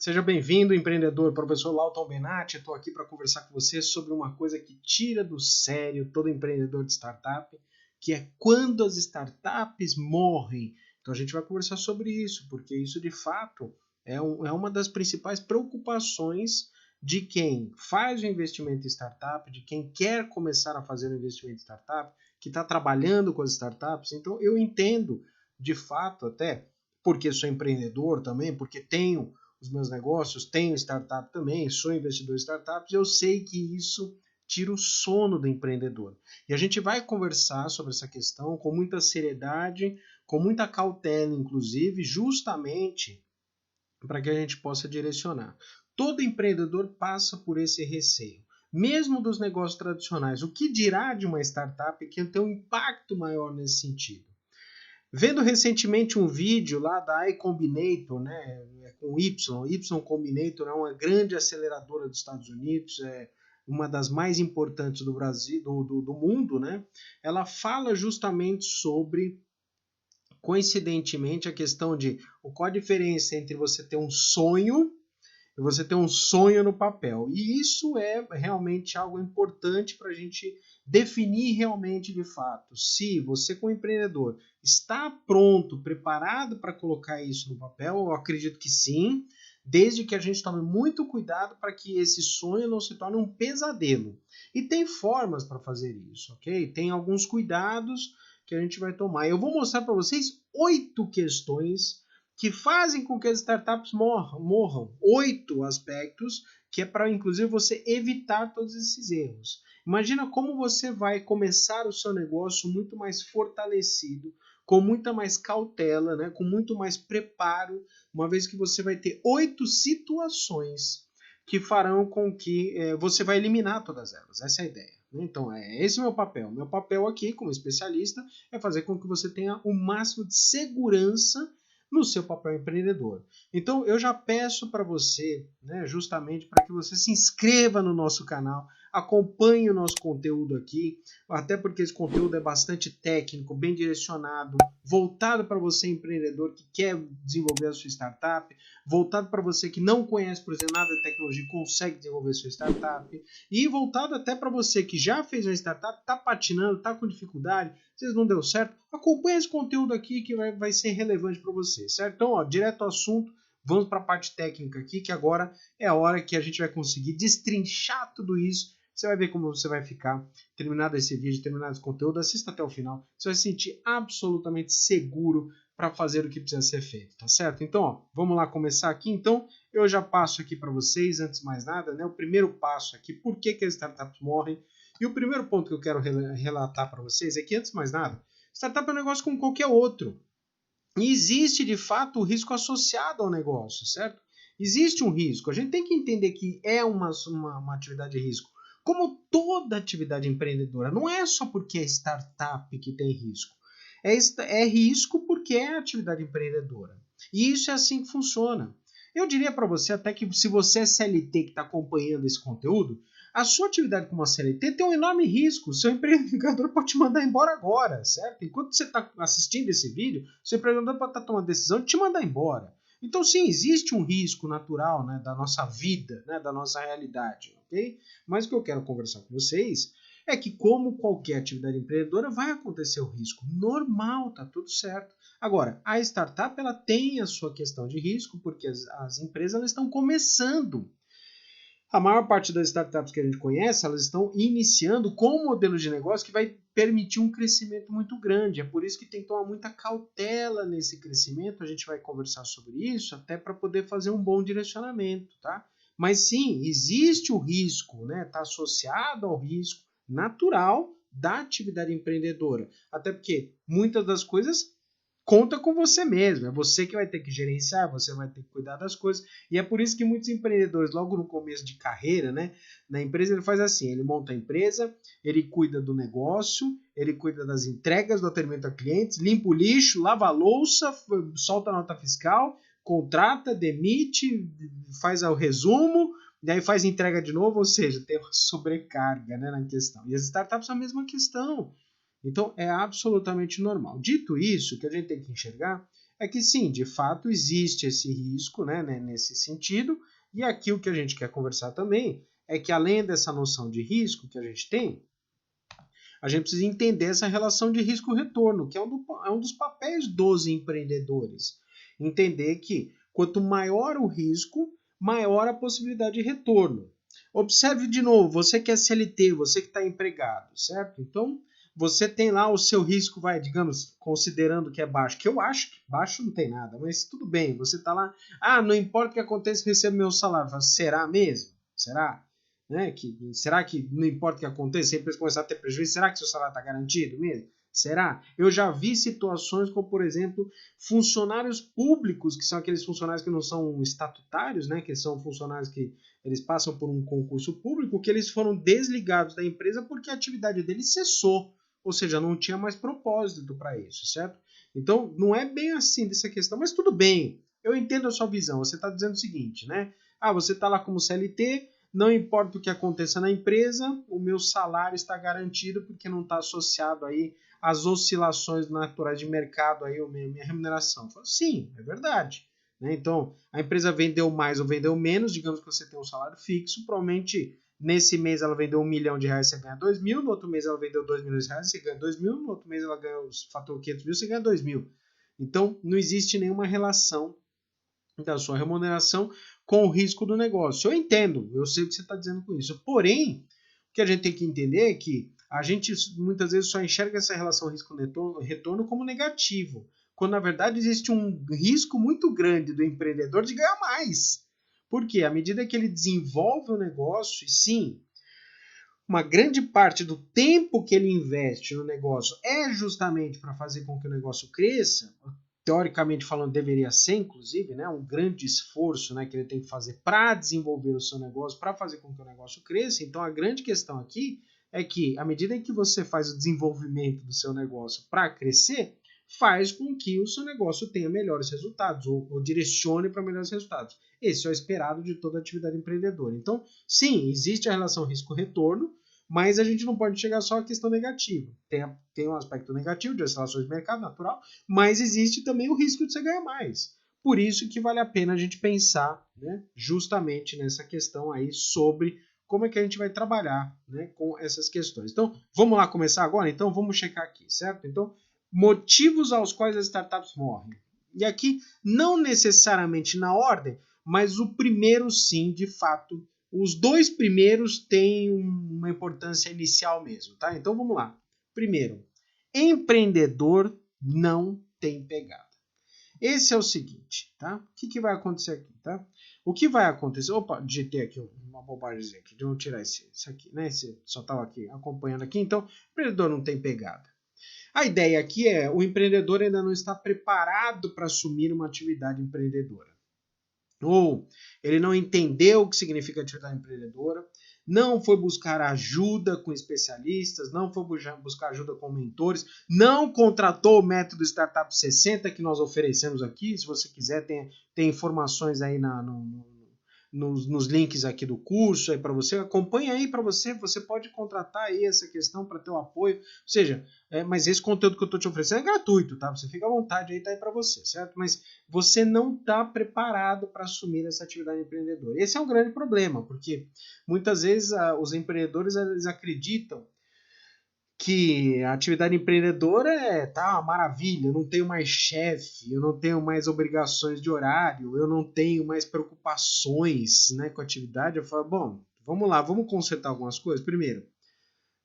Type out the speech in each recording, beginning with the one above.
Seja bem-vindo, empreendedor, professor Lauton Benatti. Estou aqui para conversar com você sobre uma coisa que tira do sério todo empreendedor de startup, que é quando as startups morrem. Então a gente vai conversar sobre isso, porque isso de fato é uma das principais preocupações de quem faz o investimento em startup, de quem quer começar a fazer o investimento em startup, que está trabalhando com as startups. Então eu entendo de fato até, porque sou empreendedor também, porque tenho os meus negócios, tenho startup também, sou investidor em startups, eu sei que isso tira o sono do empreendedor. E a gente vai conversar sobre essa questão com muita seriedade, com muita cautela, inclusive, justamente para que a gente possa direcionar. Todo empreendedor passa por esse receio, mesmo dos negócios tradicionais. O que dirá de uma startup que tem um impacto maior nesse sentido? Vendo recentemente um vídeo lá da iCombinator, né, com Y Combinator é uma grande aceleradora dos Estados Unidos, é uma das mais importantes do Brasil, do mundo, né? Ela fala justamente sobre, coincidentemente, a questão de qual a diferença entre você ter um sonho e você ter um sonho no papel. E isso é realmente algo importante para a gente definir realmente de fato. Se você, como empreendedor, está pronto, preparado para colocar isso no papel, eu acredito que sim, desde que a gente tome muito cuidado para que esse sonho não se torne um pesadelo. E tem formas para fazer isso, ok? Tem alguns cuidados que a gente vai tomar. Eu vou mostrar para vocês 8 questões que fazem com que as startups morram. 8 aspectos que é para, inclusive, você evitar todos esses erros. Imagina como você vai começar o seu negócio muito mais fortalecido, com muita mais cautela, né, com muito mais preparo, uma vez que você vai ter 8 situações que farão com que você vai eliminar todas elas. Essa é a ideia. Então, esse é o meu papel. Meu papel aqui, como especialista, é fazer com que você tenha o máximo de segurança no seu papel empreendedor. Então, eu já peço para você, né, justamente para que você se inscreva no nosso canal, acompanhe o nosso conteúdo aqui, até porque esse conteúdo é bastante técnico, bem direcionado, voltado para você empreendedor que quer desenvolver a sua startup, voltado para você que não conhece, por exemplo, nada de tecnologia e consegue desenvolver sua startup, e voltado até para você que já fez uma startup, está patinando, está com dificuldade, às vezes não deu certo, acompanhe esse conteúdo aqui que vai ser relevante para você, certo? Então, ó, direto ao assunto, vamos para a parte técnica aqui, que agora é a hora que a gente vai conseguir destrinchar tudo isso. Você vai ver como você vai ficar. Terminado esse vídeo, terminado esse conteúdo, assista até o final. Você vai se sentir absolutamente seguro para fazer o que precisa ser feito, tá certo? Então, ó, vamos lá começar aqui. Então, eu já passo aqui para vocês, antes de mais nada, né, o primeiro passo aqui, por que as startups morrem. E o primeiro ponto que eu quero relatar para vocês é que, antes de mais nada, startup é um negócio como qualquer outro. E existe, de fato, o risco associado ao negócio, certo? Existe um risco. A gente tem que entender que é uma atividade de risco. Como toda atividade empreendedora, não é só porque é startup que tem risco. É risco porque é atividade empreendedora. E isso é assim que funciona. Eu diria para você até que se você é CLT que está acompanhando esse conteúdo, a sua atividade como CLT tem um enorme risco. O seu empregador pode te mandar embora agora, certo? Enquanto você está assistindo esse vídeo, o seu empregador pode estar tomando a decisão de te mandar embora. Então, sim, existe um risco natural, né, da nossa vida, né, da nossa realidade, ok? Mas o que eu quero conversar com vocês é que, como qualquer atividade empreendedora, vai acontecer o risco. Normal, tá tudo certo. Agora, a startup ela tem a sua questão de risco, porque as empresas elas estão começando. A maior parte das startups que a gente conhece, elas estão iniciando com um modelo de negócio que vai permitir um crescimento muito grande. É por isso que tem que tomar muita cautela nesse crescimento. A gente vai conversar sobre isso até para poder fazer um bom direcionamento, tá? Mas sim, existe o risco, né? Está associado ao risco natural da atividade empreendedora. Até porque muitas das coisas conta com você mesmo, é você que vai ter que gerenciar, você vai ter que cuidar das coisas, e é por isso que muitos empreendedores, logo no começo de carreira, né, na empresa ele faz assim, ele monta a empresa, ele cuida do negócio, ele cuida das entregas, do atendimento a clientes, limpa o lixo, lava a louça, solta a nota fiscal, contrata, demite, faz o resumo, e aí faz entrega de novo, ou seja, tem uma sobrecarga, né, na questão. E as startups são a mesma questão. Então, é absolutamente normal. Dito isso, o que a gente tem que enxergar é que sim, de fato existe esse risco, né, nesse sentido, e aqui o que a gente quer conversar também é que além dessa noção de risco que a gente tem, a gente precisa entender essa relação de risco-retorno, que é um dos papéis dos empreendedores. Entender que quanto maior o risco, maior a possibilidade de retorno. Observe de novo, você que é CLT, você que está empregado, certo? Então, você tem lá o seu risco, vai, digamos, considerando que é baixo, que eu acho que baixo não tem nada, mas tudo bem, você está lá, não importa o que aconteça, eu recebo meu salário. Será mesmo? Será? Né? Será que não importa o que aconteça, se a empresa começar a ter prejuízo, será que seu salário está garantido mesmo? Será? Eu já vi situações como, por exemplo, funcionários públicos, que são aqueles funcionários que não são estatutários, né? Que são funcionários que eles passam por um concurso público, que eles foram desligados da empresa porque a atividade deles cessou, ou seja, não tinha mais propósito para isso, certo? Então, não é bem assim dessa questão, mas tudo bem, eu entendo a sua visão. Você está dizendo o seguinte, né? Você está lá como CLT, não importa o que aconteça na empresa, o meu salário está garantido porque não está associado aí às oscilações naturais de mercado, aí, a minha remuneração. Eu falo, sim, é verdade. Né? Então, a empresa vendeu mais ou vendeu menos, digamos que você tem um salário fixo, provavelmente nesse mês ela vendeu R$1 milhão, você ganha 2 mil, no outro mês ela vendeu R$2 milhões, você ganha 2 mil, no outro mês ela faturou 500 mil, você ganha 2 mil. Então, não existe nenhuma relação da sua remuneração com o risco do negócio. Eu entendo, eu sei o que você está dizendo com isso. Porém, o que a gente tem que entender é que a gente muitas vezes só enxerga essa relação risco-retorno como negativo, quando na verdade existe um risco muito grande do empreendedor de ganhar mais. Por quê? À medida que ele desenvolve o negócio, e sim, uma grande parte do tempo que ele investe no negócio é justamente para fazer com que o negócio cresça, teoricamente falando, deveria ser, inclusive, né, um grande esforço, né, que ele tem que fazer para desenvolver o seu negócio, para fazer com que o negócio cresça. Então, a grande questão aqui é que, à medida em que você faz o desenvolvimento do seu negócio para crescer, faz com que o seu negócio tenha melhores resultados, ou direcione para melhores resultados. Esse é o esperado de toda atividade empreendedora. Então, sim, existe a relação risco-retorno, mas a gente não pode chegar só à questão negativa. Tem um aspecto negativo de oscilações de mercado, natural, mas existe também o risco de você ganhar mais. Por isso que vale a pena a gente pensar, né, justamente nessa questão aí sobre como é que a gente vai trabalhar, né, com essas questões. Então, vamos lá começar agora? Então, vamos checar aqui, certo? Então, motivos aos quais as startups morrem. E aqui, não necessariamente na ordem, mas o primeiro sim, de fato, os dois primeiros têm uma importância inicial mesmo, tá? Então vamos lá. Primeiro, empreendedor não tem pegada. Esse é o seguinte, tá? O que vai acontecer aqui, tá? O que vai acontecer... Opa, digitei aqui uma bobagem aqui. Deixa eu tirar esse aqui, né? Esse só estava aqui acompanhando aqui. Então, empreendedor não tem pegada. A ideia aqui é o empreendedor ainda não está preparado para assumir uma atividade empreendedora. Ou ele não entendeu o que significa atividade empreendedora, não foi buscar ajuda com especialistas, não foi buscar ajuda com mentores, não contratou o método Startup 60 que nós oferecemos aqui. Se você quiser, tem informações aí nos links aqui do curso aí para você, acompanha aí para você pode contratar aí essa questão para ter o apoio, ou seja, mas esse conteúdo que eu estou te oferecendo é gratuito, tá? Você fica à vontade aí, tá aí para você, certo? Mas você não está preparado para assumir essa atividade empreendedora. Esse é um grande problema, porque muitas vezes os empreendedores eles acreditam que a atividade empreendedora tá uma maravilha, eu não tenho mais chefe, eu não tenho mais obrigações de horário, eu não tenho mais preocupações, né, com a atividade. Eu falo, bom, vamos lá, vamos consertar algumas coisas. Primeiro,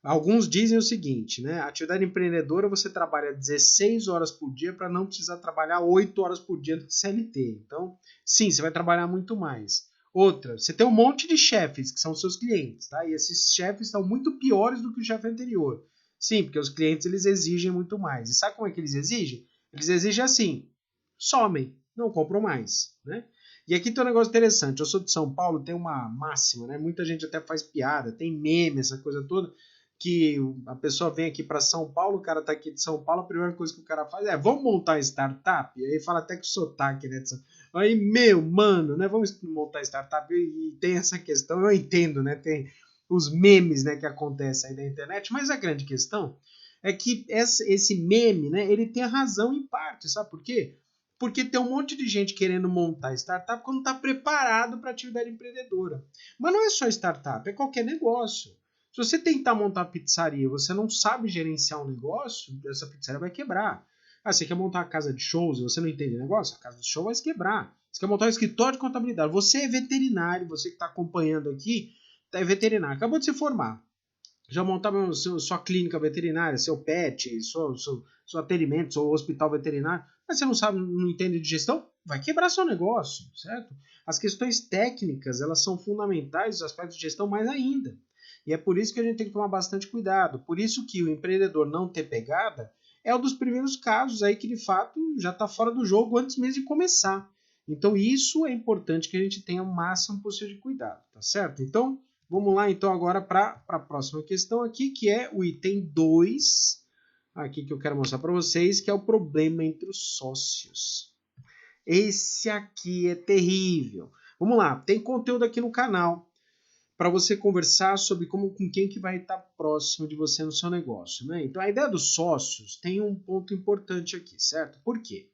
alguns dizem o seguinte, né, a atividade empreendedora você trabalha 16 horas por dia para não precisar trabalhar 8 horas por dia no CLT. Então, sim, você vai trabalhar muito mais. Outra, você tem um monte de chefes que são seus clientes, tá? E esses chefes estão muito piores do que o chefe anterior. Sim, porque os clientes eles exigem muito mais. E sabe como é que eles exigem? Eles exigem assim: somem, não compram mais, né? E aqui tem um negócio interessante. Eu sou de São Paulo, tem uma máxima, né? Muita gente até faz piada, tem meme, essa coisa toda, que a pessoa vem aqui para São Paulo, o cara tá aqui de São Paulo, a primeira coisa que o cara faz é: vamos montar startup? E aí fala até com sotaque, né? Aí, meu, mano, né? Vamos montar startup. E tem essa questão, eu entendo, né? Tem os memes, né, que acontecem aí na internet, mas a grande questão é que esse meme, né, ele tem a razão em parte, sabe por quê? Porque tem um monte de gente querendo montar startup quando não está preparado para a atividade empreendedora. Mas não é só startup, é qualquer negócio. Se você tentar montar uma pizzaria e você não sabe gerenciar um negócio, essa pizzaria vai quebrar. Ah, você quer montar uma casa de shows e você não entende negócio? A casa de show vai se quebrar. Você quer montar um escritório de contabilidade. Você é veterinário, você que está acompanhando aqui, é veterinário. Acabou de se formar. Já montava sua clínica veterinária, seu pet, seu atendimento, seu hospital veterinário, mas você não sabe, não entende de gestão, vai quebrar seu negócio, certo? As questões técnicas, elas são fundamentais, os aspectos de gestão mais ainda. E é por isso que a gente tem que tomar bastante cuidado. Por isso que o empreendedor não ter pegada é um dos primeiros casos aí que, de fato, já está fora do jogo antes mesmo de começar. Então, isso é importante que a gente tenha o máximo possível de cuidado, tá certo? Então, vamos lá, então, agora para a próxima questão aqui, que é o item 2, aqui que eu quero mostrar para vocês, que é o problema entre os sócios. Esse aqui é terrível. Vamos lá, tem conteúdo aqui no canal para você conversar sobre com quem que vai estar próximo de você no seu negócio, né? Então, a ideia dos sócios tem um ponto importante aqui, certo? Por quê?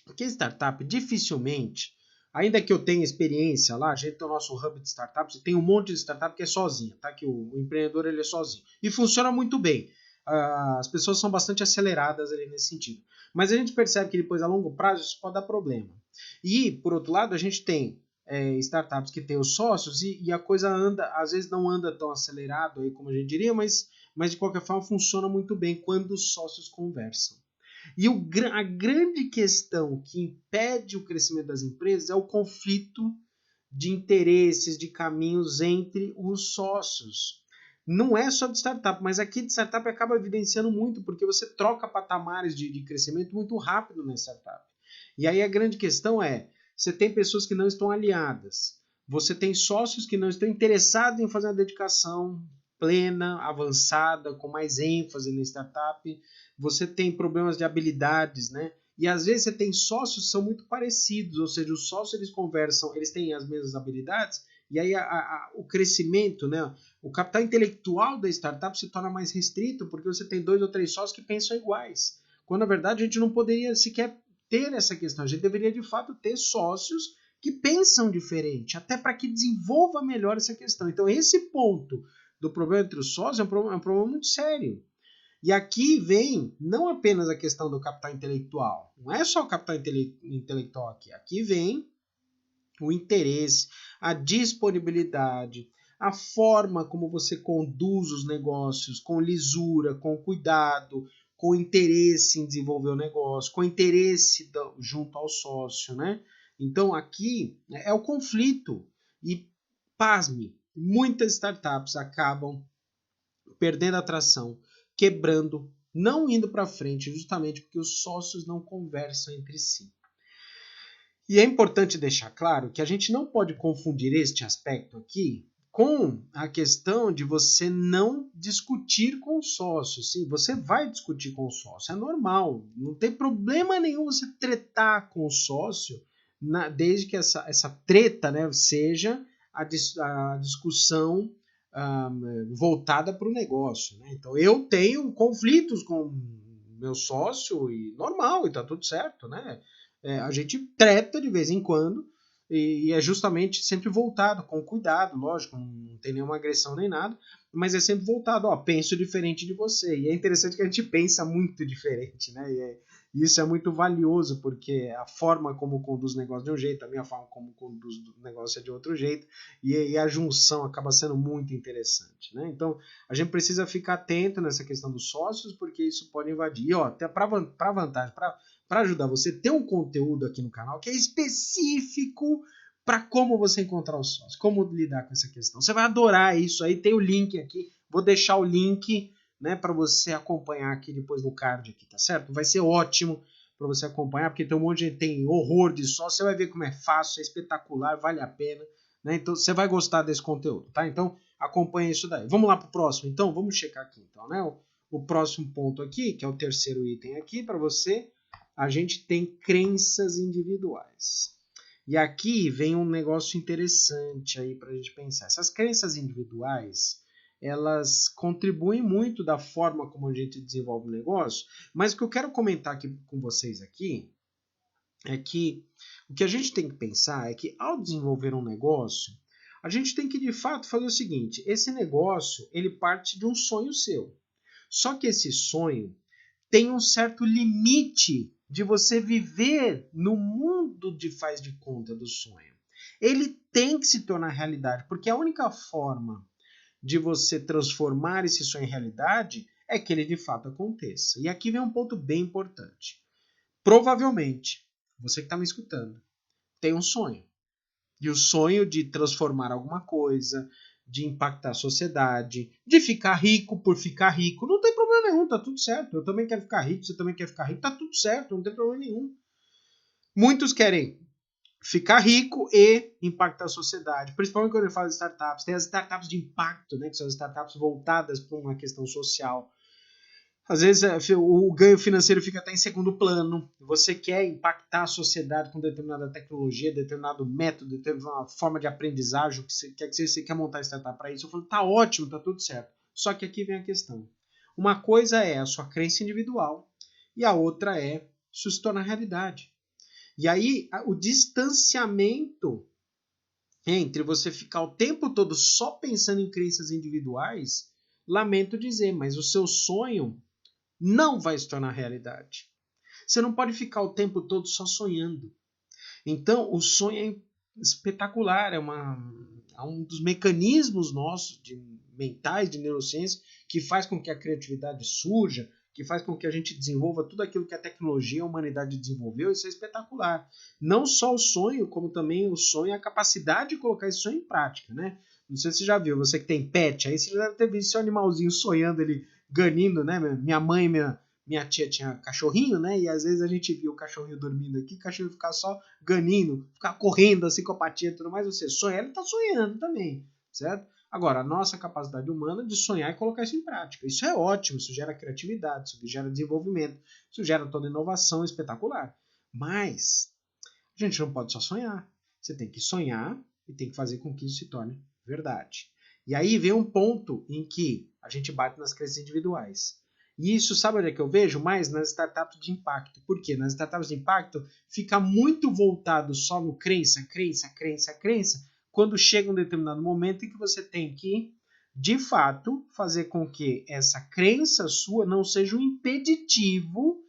Porque startup dificilmente, ainda que eu tenha experiência lá, a gente tem o nosso hub de startups, e tem um monte de startup que é sozinha, tá? Que o empreendedor ele é sozinho. E funciona muito bem. As pessoas são bastante aceleradas ali nesse sentido. Mas a gente percebe que depois, a longo prazo, isso pode dar problema. E, por outro lado, a gente tem startups que têm os sócios e a coisa anda, às vezes não anda tão acelerado aí como a gente diria, mas de qualquer forma funciona muito bem quando os sócios conversam. E a grande questão que impede o crescimento das empresas é o conflito de interesses, de caminhos entre os sócios. Não é só de startup, mas aqui de startup acaba evidenciando muito, porque você troca patamares de crescimento muito rápido na startup. E aí a grande questão é, você tem pessoas que não estão aliadas, você tem sócios que não estão interessados em fazer uma dedicação plena, avançada, com mais ênfase na startup, você tem problemas de habilidades, né? E às vezes você tem sócios que são muito parecidos, ou seja, os sócios eles conversam, eles têm as mesmas habilidades, e aí o crescimento, né? O capital intelectual da startup se torna mais restrito, porque você tem 2 ou 3 sócios que pensam iguais. Quando na verdade a gente não poderia sequer ter essa questão, a gente deveria de fato ter sócios que pensam diferente, até para que desenvolva melhor essa questão. Então esse ponto do problema entre os sócios é um problema muito sério. E aqui vem não apenas a questão do capital intelectual, não é só o capital intelectual aqui, aqui vem o interesse, a disponibilidade, a forma como você conduz os negócios, com lisura, com cuidado, com interesse em desenvolver o negócio, com interesse junto ao sócio, né? Então aqui é o conflito e, pasme, muitas startups acabam perdendo atração, quebrando, não indo para frente, justamente porque os sócios não conversam entre si. E é importante deixar claro que a gente não pode confundir este aspecto aqui com a questão de você não discutir com o sócio. Sim, você vai discutir com o sócio, é normal, não tem problema nenhum você tretar com o sócio, desde que essa treta, né, seja a discussão voltada para o negócio, né? Então eu tenho conflitos com meu sócio e normal, e tá tudo certo, né? A gente treta de vez em quando e é justamente sempre voltado, com cuidado, lógico, não tem nenhuma agressão nem nada, mas é sempre voltado, ó, penso diferente de você. E é interessante que a gente pensa muito diferente, né? E isso é muito valioso, porque a forma como conduz o negócio de um jeito, a minha forma como conduz o negócio é de outro jeito, e a junção acaba sendo muito interessante, né? Então, a gente precisa ficar atento nessa questão dos sócios, porque isso pode invadir. E, ó, até para vantagem, para ajudar você, tem um conteúdo aqui no canal que é específico para como você encontrar os sócios, como lidar com essa questão. Você vai adorar isso aí, tem o link aqui, vou deixar o link, né, para você acompanhar aqui depois no card aqui, tá certo? Vai ser ótimo para você acompanhar, porque tem um monte de gente tem horror de sócio, você vai ver como é fácil, é espetacular, vale a pena, né? Então você vai gostar desse conteúdo, tá? Então acompanha isso daí. Vamos lá pro próximo, então, vamos checar aqui, então, né? O próximo ponto aqui, que é o terceiro item aqui para você, a gente tem crenças individuais. E aqui vem um negócio interessante aí para a gente pensar. Essas crenças individuais, elas contribuem muito da forma como a gente desenvolve o negócio, mas o que eu quero comentar aqui com vocês aqui é que o que a gente tem que pensar é que ao desenvolver um negócio, a gente tem que de fato fazer o seguinte: esse negócio ele parte de um sonho seu. Só que esse sonho tem um certo limite de você viver no mundo de faz de conta do sonho. Ele tem que se tornar realidade, porque a única forma de você transformar esse sonho em realidade é que ele de fato aconteça. E aqui vem um ponto bem importante. Provavelmente, você que está me escutando, tem um sonho. E o sonho de transformar alguma coisa, de impactar a sociedade, de ficar rico por ficar rico. Não tem problema nenhum, tá tudo certo. Eu também quero ficar rico, você também quer ficar rico, tá tudo certo, não tem problema nenhum. Muitos querem ficar rico e impactar a sociedade. Principalmente quando eu falo de startups. Tem as startups de impacto, né, que são as startups voltadas para uma questão social. Às vezes o ganho financeiro fica até em segundo plano. Você quer impactar a sociedade com determinada tecnologia, determinado método, determinada forma de aprendizagem, você quer montar startup para isso. Eu falo, tá ótimo, tá tudo certo. Só que aqui vem a questão. Uma coisa é a sua crença individual e a outra é isso se tornar realidade. E aí o distanciamento entre você ficar o tempo todo só pensando em crenças individuais, lamento dizer, mas o seu sonho não vai se tornar realidade. Você não pode ficar o tempo todo só sonhando. Então, o sonho é espetacular, é um dos mecanismos nossos, mentais, de neurociência, que faz com que a criatividade surja, que faz com que a gente desenvolva tudo aquilo que a tecnologia e a humanidade desenvolveu. Isso é espetacular. Não só o sonho, como também o sonho e a capacidade de colocar esse sonho em prática, né? Não sei se você já viu, você que tem pet, aí você já deve ter visto seu animalzinho sonhando, ele ganindo, né? Minha mãe, minha tia tinha cachorrinho, né? E às vezes a gente via o cachorrinho dormindo aqui, o cachorro ficar só ganindo, ficar correndo assim com a patinha e tudo mais. Você sonha, ele tá sonhando também, certo? Agora, a nossa capacidade humana de sonhar e colocar isso em prática. Isso é ótimo, isso gera criatividade, isso gera desenvolvimento, isso gera toda inovação espetacular. Mas a gente não pode só sonhar. Você tem que sonhar e tem que fazer com que isso se torne verdade. E aí vem um ponto em que a gente bate nas crenças individuais. E isso, sabe onde é que eu vejo? Mais nas startups de impacto. Por quê? Nas startups de impacto fica muito voltado só no crença, quando chega um determinado momento em que você tem que, de fato, fazer com que essa crença sua não seja um impeditivo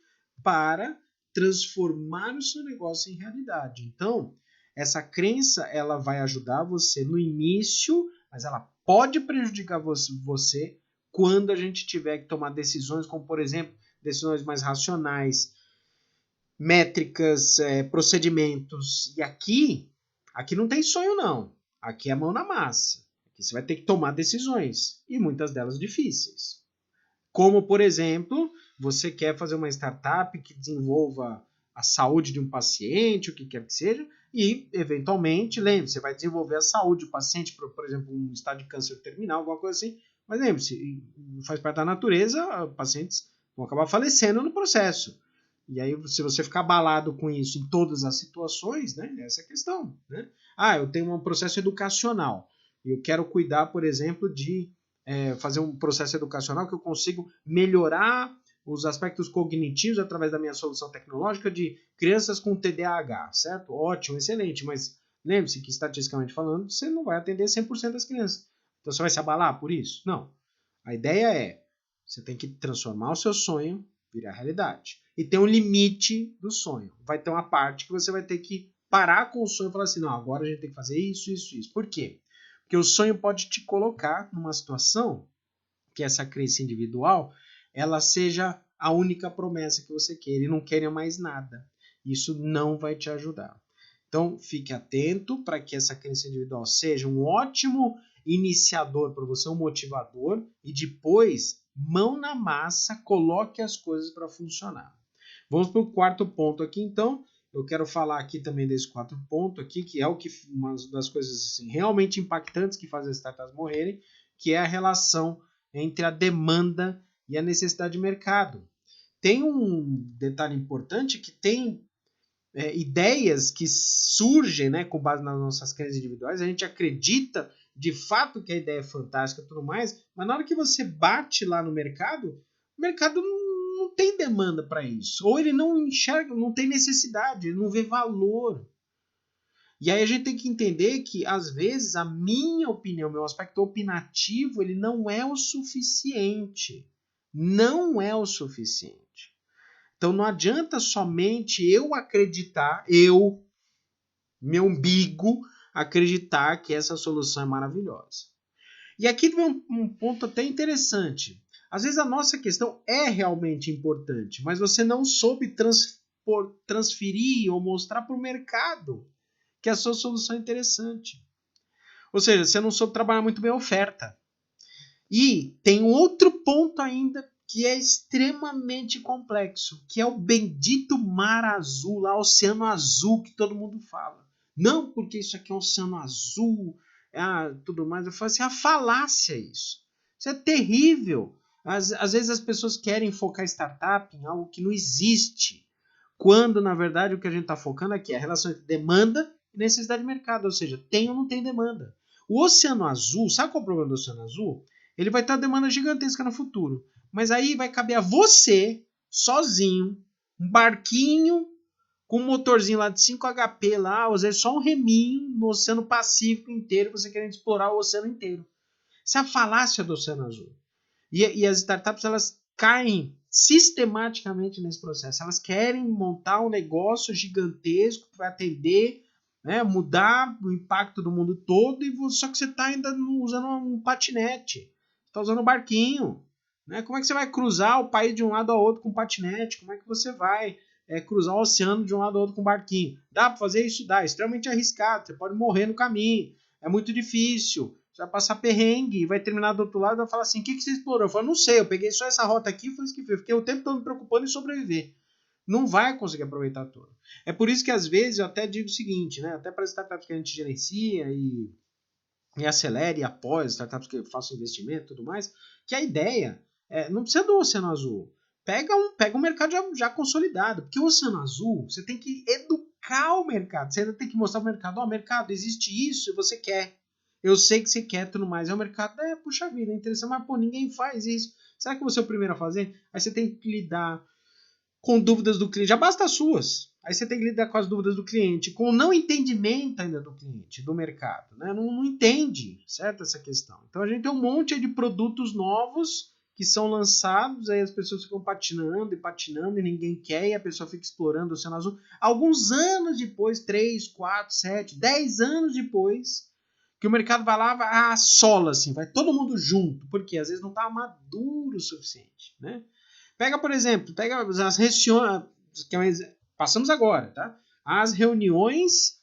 para transformar o seu negócio em realidade. Então, essa crença ela vai ajudar você no início, mas ela pode prejudicar você quando a gente tiver que tomar decisões, como por exemplo, decisões mais racionais, métricas, procedimentos. E aqui não tem sonho não. Aqui é mão na massa. Aqui você vai ter que tomar decisões e muitas delas difíceis. Como por exemplo, você quer fazer uma startup que desenvolva a saúde de um paciente, o que quer que seja, e, eventualmente, lembre-se, você vai desenvolver a saúde do paciente, por exemplo, um estado de câncer terminal, alguma coisa assim, mas lembre-se, faz parte da natureza, pacientes vão acabar falecendo no processo. E aí, se você ficar abalado com isso em todas as situações, né, essa é a questão. Né? Eu tenho um processo educacional, eu quero cuidar, por exemplo, de fazer um processo educacional que eu consigo melhorar os aspectos cognitivos através da minha solução tecnológica de crianças com TDAH, certo? Ótimo, excelente, mas lembre-se que, estatisticamente falando, você não vai atender 100% das crianças. Então você vai se abalar por isso? Não. A ideia é, você tem que transformar o seu sonho virar realidade. E tem um limite do sonho. Vai ter uma parte que você vai ter que parar com o sonho e falar assim, não, agora a gente tem que fazer isso, isso, isso. Por quê? Porque o sonho pode te colocar numa situação que essa crença individual ela seja a única promessa que você queira e não queira mais nada. Isso não vai te ajudar. Então, fique atento para que essa crença individual seja um ótimo iniciador para você, um motivador, e depois, mão na massa, coloque as coisas para funcionar. Vamos para o quarto ponto aqui, então. Eu quero falar aqui também desse quarto ponto aqui, que é uma das coisas assim, realmente impactantes que fazem as startups morrerem, que é a relação entre a demanda e a necessidade de mercado. Tem um detalhe importante que tem ideias que surgem, né, com base nas nossas crenças individuais, a gente acredita de fato que a ideia é fantástica e tudo mais, mas na hora que você bate lá no mercado, o mercado não tem demanda para isso. Ou ele não enxerga, não tem necessidade, ele não vê valor. E aí a gente tem que entender que, às vezes, a minha opinião, meu aspecto opinativo, ele não é o suficiente. Não é o suficiente. Então não adianta somente eu acreditar, meu umbigo, acreditar que essa solução é maravilhosa. E aqui vem um ponto até interessante. Às vezes a nossa questão é realmente importante, mas você não soube transferir ou mostrar para o mercado que a sua solução é interessante. Ou seja, você não soube trabalhar muito bem a oferta. E tem outro ponto ainda que é extremamente complexo, que é o bendito mar azul, lá, oceano azul, que todo mundo fala. Não, porque isso aqui é um oceano azul, tudo mais. Eu falo assim, a falácia isso. Isso é terrível. Às vezes as pessoas querem focar startup em algo que não existe, quando, na verdade, o que a gente está focando aqui é a relação entre demanda e necessidade de mercado, ou seja, tem ou não tem demanda. O oceano azul, sabe qual é o problema do oceano azul? Ele vai ter uma demanda gigantesca no futuro. Mas aí vai caber a você, sozinho, um barquinho com um motorzinho lá de 5 HP lá, ou seja, só um reminho no Oceano Pacífico inteiro, você querendo explorar o oceano inteiro. Isso é a falácia do Oceano Azul. E as startups, elas caem sistematicamente nesse processo. Elas querem montar um negócio gigantesco que vai atender, né, mudar o impacto do mundo todo, só que você está ainda usando um patinete. Está usando um barquinho. Né? Como é que você vai cruzar o país de um lado ao outro com patinete? Como é que você vai cruzar o oceano de um lado ao outro com barquinho? Dá para fazer isso? Dá. É extremamente arriscado. Você pode morrer no caminho. É muito difícil. Você vai passar perrengue e vai terminar do outro lado e vai falar assim, o que você explorou? Eu falo, não sei, eu peguei só essa rota aqui e foi isso que eu fiz. Fiquei o tempo todo me preocupando em sobreviver. Não vai conseguir aproveitar tudo. É por isso que às vezes eu até digo o seguinte, né? Até para as startups que a gente gerencia e acelere e apoia, startups que façam investimento e tudo mais, que a ideia não precisa do Oceano Azul. Pega um mercado já consolidado. Porque o Oceano Azul, você tem que educar o mercado. Você ainda tem que mostrar ao mercado, mercado, existe isso e você quer. Eu sei que você quer tudo mais. É o mercado, puxa vida, é interessante, mas ninguém faz isso. Será que você é o primeiro a fazer? Aí você tem que lidar com dúvidas do cliente. Já basta as suas. Aí você tem que lidar com as dúvidas do cliente, com o não entendimento ainda do cliente, do mercado. Né? Não entende, certo, essa questão. Então a gente tem um monte de produtos novos que são lançados, aí as pessoas ficam patinando e ninguém quer, e a pessoa fica explorando o Oceano Azul. Alguns anos depois, 3, 4, 7, 10 anos depois, que o mercado vai lá, assola, assim, vai todo mundo junto, porque às vezes não está maduro o suficiente, né? Pega, por exemplo, as reuniões, passamos agora, tá? As reuniões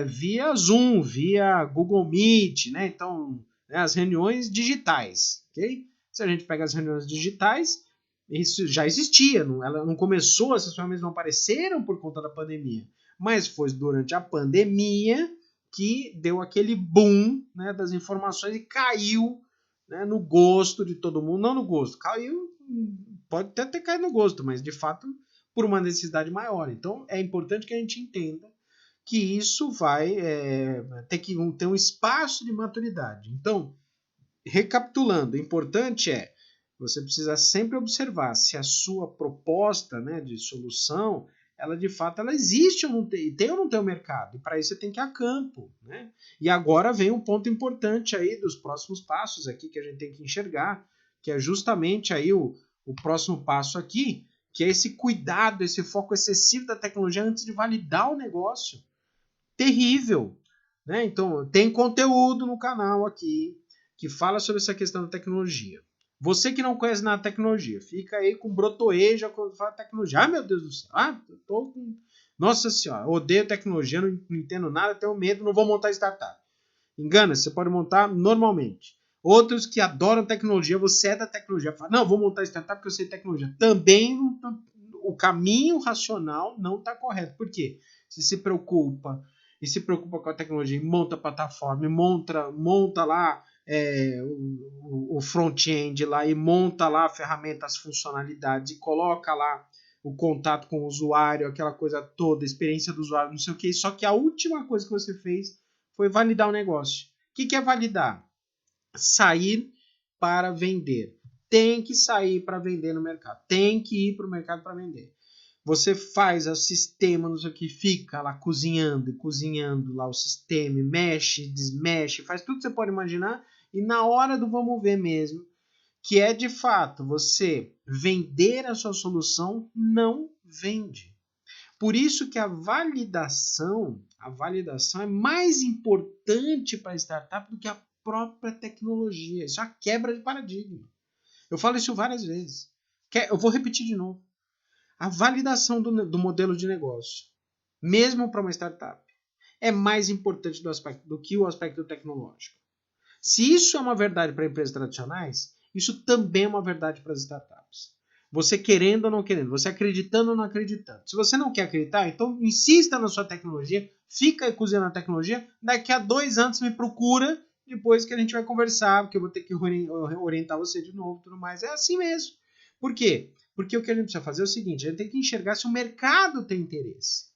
via Zoom, via Google Meet, né? Então, as reuniões digitais, ok? Se a gente pega as reuniões digitais, isso já existia, ela não começou, essas ferramentas não apareceram por conta da pandemia, mas foi durante a pandemia que deu aquele boom, né, das informações e caiu, né, no gosto de todo mundo, não no gosto, caiu, pode até ter caído no gosto, mas de fato por uma necessidade maior. Então é importante que a gente entenda que isso vai ter que ter um espaço de maturidade. Então, recapitulando, o importante você precisa sempre observar se a sua proposta, né, de solução, ela de fato ela existe ou não tem ou não tem o mercado. E para isso você tem que ir a campo. Né? E agora vem um ponto importante aí dos próximos passos aqui que a gente tem que enxergar, que é justamente aí o próximo passo aqui, que é esse cuidado, esse foco excessivo da tecnologia antes de validar o negócio. Terrível. Né? Então, tem conteúdo no canal aqui que fala sobre essa questão da tecnologia. Você que não conhece nada de tecnologia, fica aí com brotoeja quando fala tecnologia. Meu Deus do céu. Eu tô com... Nossa senhora, odeio tecnologia, não entendo nada, tenho medo, não vou montar startup. Engana, você pode montar normalmente. Outros que adoram tecnologia, você é da tecnologia, fala, não, vou montar startup porque eu sei tecnologia. Também o caminho racional não está correto. Por quê? Você se preocupa com a tecnologia, monta a plataforma, monta lá o front-end lá e monta lá a ferramenta, as funcionalidades e coloca lá o contato com o usuário, aquela coisa toda, a experiência do usuário, não sei o que. Só que a última coisa que você fez foi validar o negócio. O que é validar? Sair para vender. tem que sair para vender no mercado, tem que ir para o mercado para vender. Você faz o sistema, não sei o que, fica lá cozinhando e cozinhando lá o sistema, mexe, desmexe, faz tudo que você pode imaginar, e na hora do vamos ver mesmo, que é de fato você vender a sua solução, não vende. Por isso que a validação é mais importante para a startup do que a própria tecnologia. Isso é uma quebra de paradigma. Eu falo isso várias vezes. Eu vou repetir de novo. A validação do modelo de negócio, mesmo para uma startup, é mais importante do que o aspecto tecnológico. Se isso é uma verdade para empresas tradicionais, isso também é uma verdade para as startups. Você querendo ou não querendo, você acreditando ou não acreditando. Se você não quer acreditar, então insista na sua tecnologia, fica cozinhando a tecnologia, daqui a 2 anos me procura, depois que a gente vai conversar, porque eu vou ter que orientar você de novo e tudo mais. É assim mesmo. Por quê? Porque o que a gente precisa fazer é o seguinte, a gente tem que enxergar se o mercado tem interesse.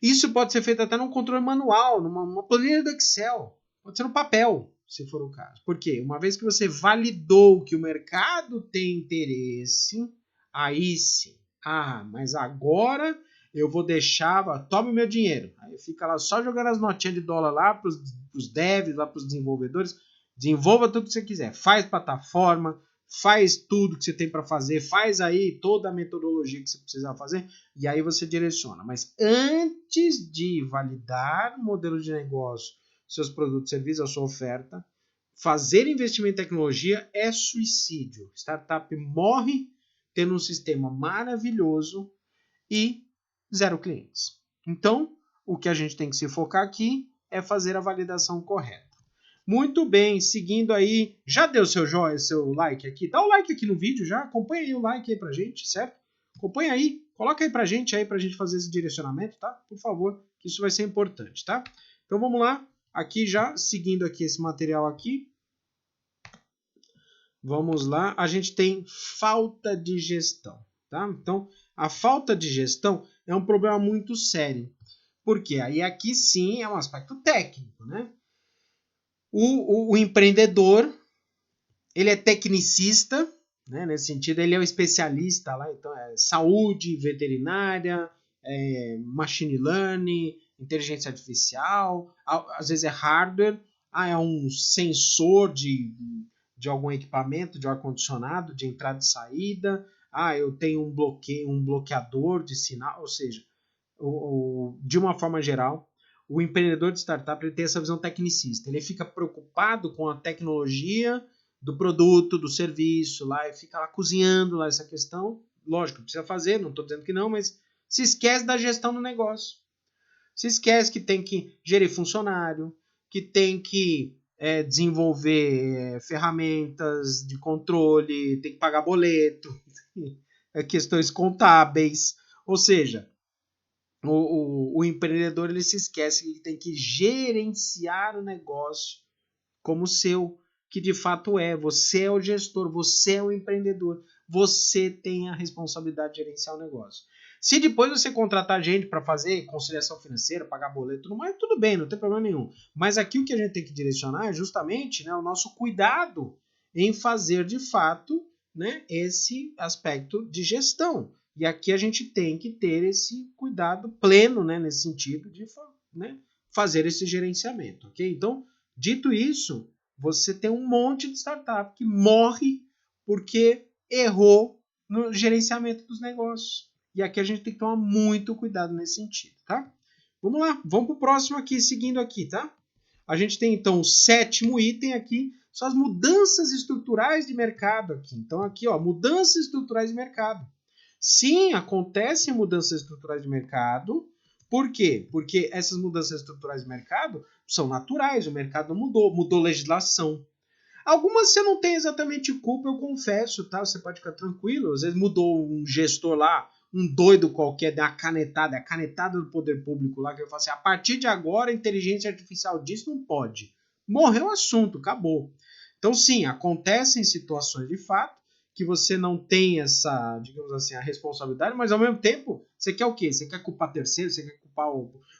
Isso pode ser feito até num controle manual, numa planilha do Excel, pode ser no papel, se for o caso. Por quê? Uma vez que você validou que o mercado tem interesse, aí sim. Ah, mas agora eu vou deixar, tome meu dinheiro. Aí fica lá só jogando as notinhas de dólar lá para os devs, lá para os desenvolvedores. Desenvolva tudo que você quiser. Faz plataforma, faz tudo que você tem para fazer, faz aí toda a metodologia que você precisa fazer e aí você direciona. Mas antes de validar o modelo de negócio, seus produtos, serviços, a sua oferta, fazer investimento em tecnologia é suicídio. Startup morre tendo um sistema maravilhoso e 0 clientes. Então, o que a gente tem que se focar aqui é fazer a validação correta. Muito bem, seguindo aí, já deu seu joinha, seu like aqui? Dá o like aqui no vídeo já, acompanha aí o like aí pra gente, certo? Acompanha aí, coloca aí pra gente fazer esse direcionamento, tá? Por favor, que isso vai ser importante, tá? Então vamos lá, aqui já, seguindo aqui esse material aqui. Vamos lá, a gente tem falta de gestão, tá? Então, a falta de gestão é um problema muito sério. Por quê? Aí aqui sim é um aspecto técnico, né? O empreendedor, ele é tecnicista, né? Nesse sentido, ele é um especialista lá, então é saúde veterinária, machine learning, inteligência artificial, às vezes é hardware, é um sensor de algum equipamento, de ar-condicionado, de entrada e saída, eu tenho um bloqueador de sinal, ou seja, de uma forma geral, o empreendedor de startup ele tem essa visão tecnicista. Ele fica preocupado com a tecnologia do produto, do serviço, lá, e fica lá cozinhando lá essa questão. Lógico, precisa fazer, não estou dizendo que não, mas se esquece da gestão do negócio. Se esquece que tem que gerir funcionário, que tem que desenvolver ferramentas de controle, tem que pagar boleto, questões contábeis. Ou seja, o empreendedor ele se esquece que ele tem que gerenciar o negócio como seu, que de fato é. Você é o gestor, você é o empreendedor, você tem a responsabilidade de gerenciar o negócio. Se depois você contratar gente para fazer conciliação financeira, pagar boleto, tudo mais, tudo bem, não tem problema nenhum. Mas aqui o que a gente tem que direcionar é justamente, né, o nosso cuidado em fazer de fato, né, esse aspecto de gestão. E aqui a gente tem que ter esse cuidado pleno, né, nesse sentido de, né, fazer esse gerenciamento, ok? Então, dito isso, você tem um monte de startup que morre porque errou no gerenciamento dos negócios. E aqui a gente tem que tomar muito cuidado nesse sentido, tá? Vamos lá, vamos para o próximo aqui, seguindo aqui, tá? A gente tem então o 7º item aqui, são as mudanças estruturais de mercado aqui. Então aqui, ó, mudanças estruturais de mercado. Sim, acontecem mudanças estruturais de mercado. Por quê? Porque essas mudanças estruturais de mercado são naturais, o mercado mudou legislação. Algumas você não tem exatamente culpa, eu confesso, tá? Você pode ficar tranquilo. Às vezes mudou um gestor lá, um doido qualquer, deu uma canetada, a canetada do poder público lá, que ele fala assim, a partir de agora a inteligência artificial disso não pode. Morreu o assunto, acabou. Então sim, acontecem situações de fato que você não tem essa, digamos assim, a responsabilidade, mas ao mesmo tempo, você quer o quê? Você quer culpar terceiro, você quer culpar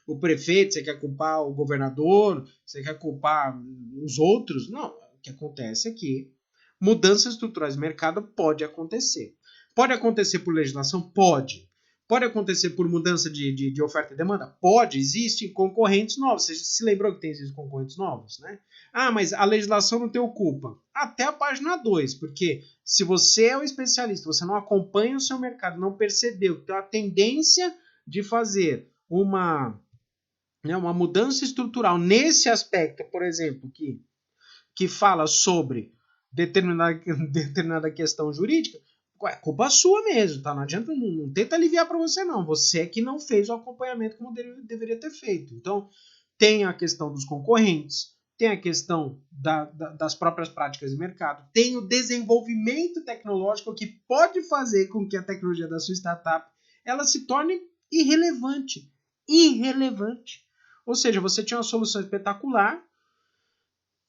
o prefeito, você quer culpar o governador, você quer culpar os outros? Não, o que acontece é que mudanças estruturais de mercado pode acontecer. Pode acontecer por legislação? Pode. Pode acontecer por mudança de oferta e demanda? Pode. Existem concorrentes novos. Você se lembrou que tem esses concorrentes novos, né? Ah, mas a legislação não tem culpa. Até a página 2, porque se você é um especialista, você não acompanha o seu mercado, não percebeu que tem uma tendência de fazer uma mudança estrutural nesse aspecto, por exemplo, que fala sobre determinada questão jurídica, é culpa sua mesmo, tá? Não adianta, não tenta aliviar para você não. Você é que não fez o acompanhamento como deveria ter feito. Então, tem a questão dos concorrentes, tem a questão das próprias práticas de mercado, tem o desenvolvimento tecnológico que pode fazer com que a tecnologia da sua startup ela se torne irrelevante. Irrelevante. Ou seja, você tinha uma solução espetacular,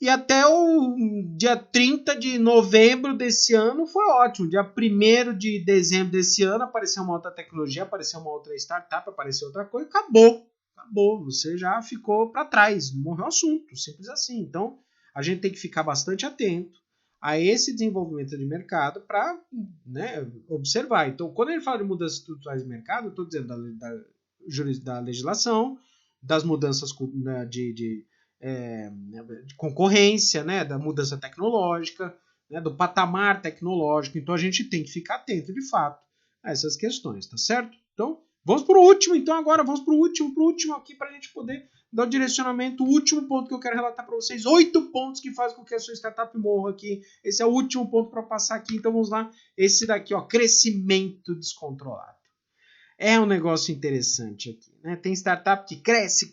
e até o dia 30 de novembro desse ano foi ótimo. Dia 1º de dezembro desse ano apareceu uma outra tecnologia, apareceu uma outra startup, apareceu outra coisa, acabou. Acabou. Você já ficou para trás, morreu o assunto, simples assim. Então, a gente tem que ficar bastante atento a esse desenvolvimento de mercado para, né, observar. Então, quando ele fala de mudanças estruturais de mercado, eu estou dizendo da legislação, das mudanças de concorrência, né, da mudança tecnológica, né, do patamar tecnológico. Então a gente tem que ficar atento, de fato, a essas questões, tá certo? Então, vamos para o último, então agora vamos para o último aqui para a gente poder dar o direcionamento. O último ponto que eu quero relatar para vocês, 8 pontos que fazem com que a sua startup morra aqui. Esse é o último ponto para passar aqui, então vamos lá. Esse daqui, ó, crescimento descontrolado. É um negócio interessante aqui, né? Tem startup que cresce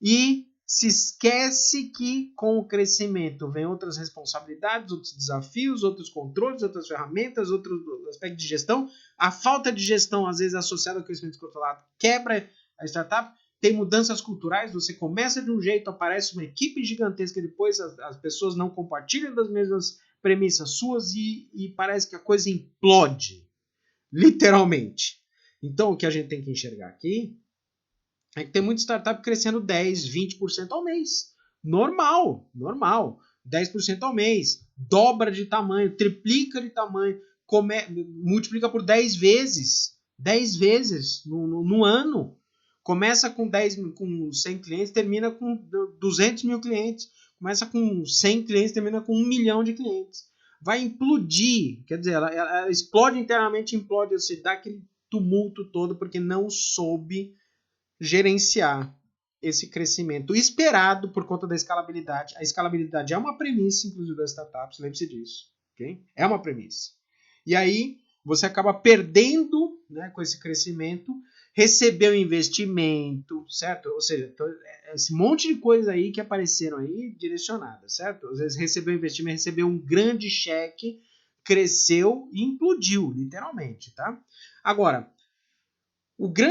e se esquece que com o crescimento vem outras responsabilidades, outros desafios, outros controles, outras ferramentas, outros aspectos de gestão. A falta de gestão, às vezes, associada ao crescimento descontrolado, quebra a startup. Tem mudanças culturais, você começa de um jeito, aparece uma equipe gigantesca, depois as pessoas não compartilham das mesmas premissas suas e parece que a coisa implode. Literalmente. Então, o que a gente tem que enxergar aqui é que tem muita startup crescendo 10%, 20% ao mês. Normal. 10% ao mês. Dobra de tamanho, triplica de tamanho, multiplica por 10 vezes. 10 vezes no ano. Começa com 100 clientes, termina com 200 mil clientes. Começa com 100 clientes, termina com 1 milhão de clientes. Vai implodir, quer dizer, ela explode internamente, implode, ou seja, dá aquele tumulto todo porque não soube gerenciar esse crescimento esperado por conta da escalabilidade. A escalabilidade é uma premissa, inclusive, das startups, lembre-se disso. Okay? É uma premissa. E aí você acaba perdendo, né, com esse crescimento, recebeu investimento, certo? Ou seja, esse monte de coisa aí que apareceram aí direcionadas, certo? Às vezes recebeu investimento, recebeu um grande cheque, cresceu e implodiu, literalmente, tá? Agora,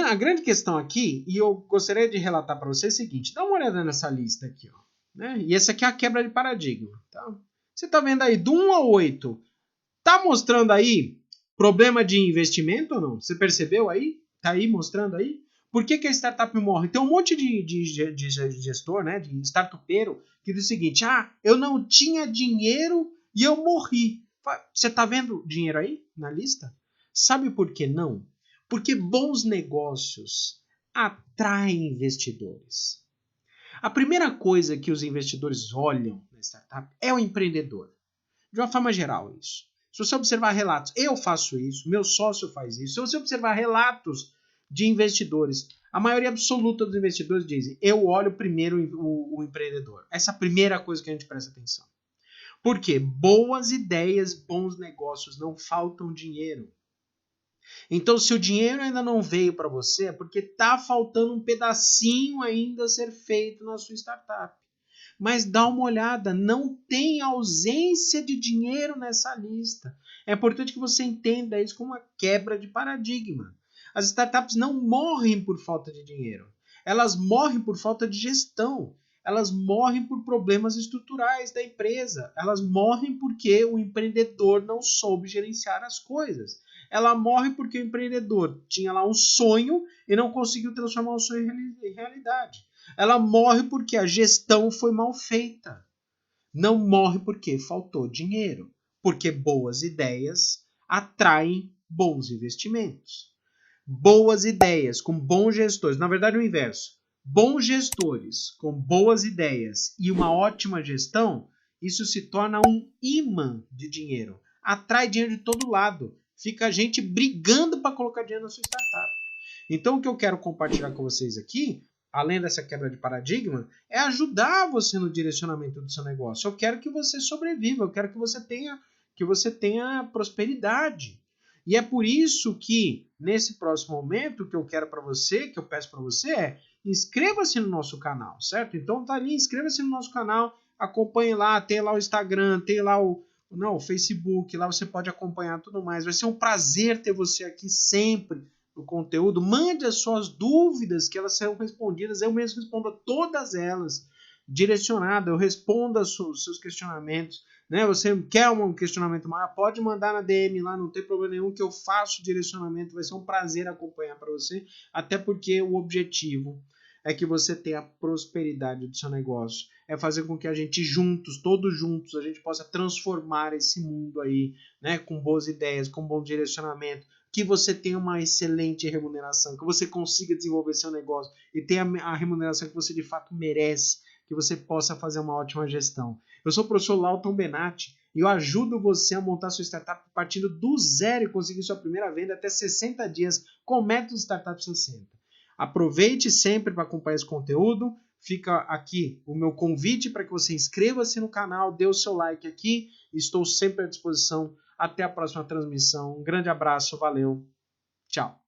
a grande questão aqui, e eu gostaria de relatar para você, é o seguinte: dá uma olhada nessa lista aqui, ó, né? E essa aqui é a quebra de paradigma, tá? Você tá vendo aí do 1 ao 8, tá mostrando aí problema de investimento ou não? Você percebeu aí? Tá aí mostrando aí? Por que a startup morre? Tem um monte de gestor, né, de startupeiro, que diz o seguinte: ah, eu não tinha dinheiro e eu morri. Você tá vendo dinheiro aí na lista? Sabe por que não? Porque bons negócios atraem investidores. A primeira coisa que os investidores olham na startup é o empreendedor. De uma forma geral, isso. Se você observar relatos, eu faço isso, meu sócio faz isso. Se você observar relatos de investidores, a maioria absoluta dos investidores dizem: eu olho primeiro o empreendedor. Essa é a primeira coisa que a gente presta atenção. Por quê? Boas ideias, bons negócios, não faltam dinheiro. Então, se o dinheiro ainda não veio para você, é porque está faltando um pedacinho ainda a ser feito na sua startup. Mas dá uma olhada, não tem ausência de dinheiro nessa lista. É importante que você entenda isso como uma quebra de paradigma. As startups não morrem por falta de dinheiro. Elas morrem por falta de gestão. Elas morrem por problemas estruturais da empresa. Elas morrem porque o empreendedor não soube gerenciar as coisas. Ela morre porque o empreendedor tinha lá um sonho e não conseguiu transformar o sonho em realidade. Ela morre porque a gestão foi mal feita. Não morre porque faltou dinheiro. Porque boas ideias atraem bons investimentos. Boas ideias com bons gestores, na verdade é o inverso. Bons gestores com boas ideias e uma ótima gestão, isso se torna um imã de dinheiro. Atrai dinheiro de todo lado. Fica a gente brigando para colocar dinheiro na sua startup. Então o que eu quero compartilhar com vocês aqui, além dessa quebra de paradigma, é ajudar você no direcionamento do seu negócio. Eu quero que você sobreviva, eu quero que você tenha prosperidade. E é por isso que, nesse próximo momento, o que eu quero para você, que eu peço para você é, inscreva-se no nosso canal, certo? Então tá ali, inscreva-se no nosso canal, acompanhe lá, tem lá o Instagram, tem lá o Facebook, lá você pode acompanhar tudo mais. Vai ser um prazer ter você aqui sempre no conteúdo. Mande as suas dúvidas, que elas serão respondidas. Eu mesmo respondo a todas elas, direcionado. Eu respondo aos seus questionamentos. Né? Você quer um questionamento maior? Pode mandar na DM lá, não tem problema nenhum, que eu faço direcionamento. Vai ser um prazer acompanhar para você, até porque o objetivo é que você tenha a prosperidade do seu negócio. É fazer com que a gente juntos, todos juntos, a gente possa transformar esse mundo aí, né? Com boas ideias, com bom direcionamento, que você tenha uma excelente remuneração, que você consiga desenvolver seu negócio e tenha a remuneração que você de fato merece, que você possa fazer uma ótima gestão. Eu sou o professor Lauton Benatti e eu ajudo você a montar sua startup partindo do zero e conseguir sua primeira venda até 60 dias com o método Startup 60. Aproveite sempre para acompanhar esse conteúdo. Fica aqui o meu convite para que você inscreva-se no canal, dê o seu like aqui. Estou sempre à disposição. Até a próxima transmissão. Um grande abraço, valeu, tchau.